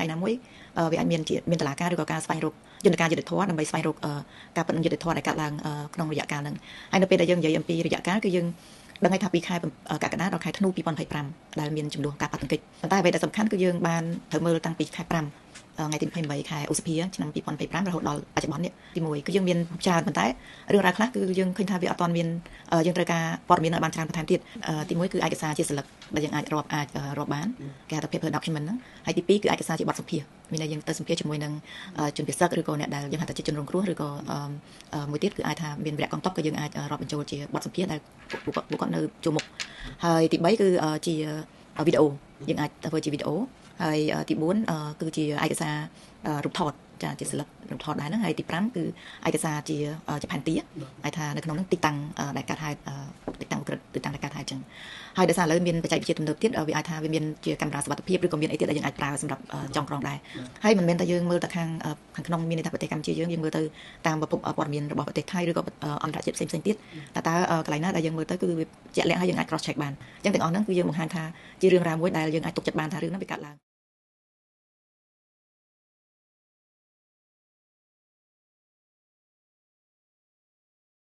ngày nào mỗi vì anh miềnตลาดការឬក៏ការស្វែងរកយន្តការយុត្តិធម៌ដើម្បីស្វែងរកការពិតនិងយុត្តិធម៌ដែលកើតឡើងក្នុងរយៈកាលហ្នឹងហើយនៅពេលដែលយើងនិយាយអំពីរយៈកាលគឺយើងដឹងថាពីខែកក្កដាដល់ខែធ្នូ2025ដែលមានចំនួនការប៉ះទង្គិចប៉ុន្តែអ្វីដែលសំខាន់គឺយើងបានត្រូវមើលតាំងពីខែ5ថ្ងៃទី28ខែឧសភាឆ្នាំ2025រហូតដល់បច្ចុប្បន្ននេះទី1គឺយើងមានច្រើនប៉ុន្តែរឿងរ៉ាវខ្លះគឺយើងឃើញថាវាអត់ទាន់មានយើងត្រូវការព័ត៌មានឲ្យបានច្រើនបន្ថែមទៀតទី1គឺឯកសារជាស្លឹកដែលយើងអាចរាប់បានគេហៅថា paper document ហ្នឹងហើយទី2គឺឯកសារជាបទសម្ភាសន៍មានន័យយើងទៅសម្ភាសន៍ជាមួយនឹងជនពិសឹកឬក៏អ្នកដែលយើងហៅថាជាជនរងគ្រោះឬក៏មួយទៀតគឺអាចថាមានវគ្គកងទ័ពក៏យើងអាចរាប់បញ្ចូលជាបទសម្ភាសន៍ដែលពួកគាត់នៅជួរមុខហើយទី3គឺជាវីដេអូយើងអាចធ្វើជាវីដេអូហើយទី4គឺជាឯកសាររូបថតចាជាស្លឹករូបថតដែរហ្នឹងហើយទី5គឺឯកសារជាផែនទីហើយថានៅក្នុងហ្នឹងទីតាំងដែលកាត់ហេតុទីតាំងក្រិតទីតាំងដែលកាត់ហេតុចឹងហើយដោយសារឥឡូវមានបច្ចេកវិទ្យាទំនើបទៀតវាអាចថាវាមានជាកាមេរ៉ាសុវត្ថិភាពឬក៏មានអីទៀតដែលយើងអាចប្រើសម្រាប់ចងក្រងដែរហើយមិនមែនតែយើងមើលតែខាងក្នុងមានន័យថាប្រទេសកម្ពុជាយើងមើលទៅតាមប្រភពព័ត៌មានរបស់ប្រទេសថៃឬក៏អន្តរជាតិផ្សេងទៀតតើកន្លែងណាដែលយើងមើលទៅគឺវាជាក់លាក់ហើយយើងអាច cross check បានអញ្ចឹងទាំងអស់ហ្នឹងគឺយើងបង្ហាញថាជារឿងរ៉ាវមួយដែលយើងអាចទុកចិត្តបានថារឿងហ្នឹងវាកើតឡើង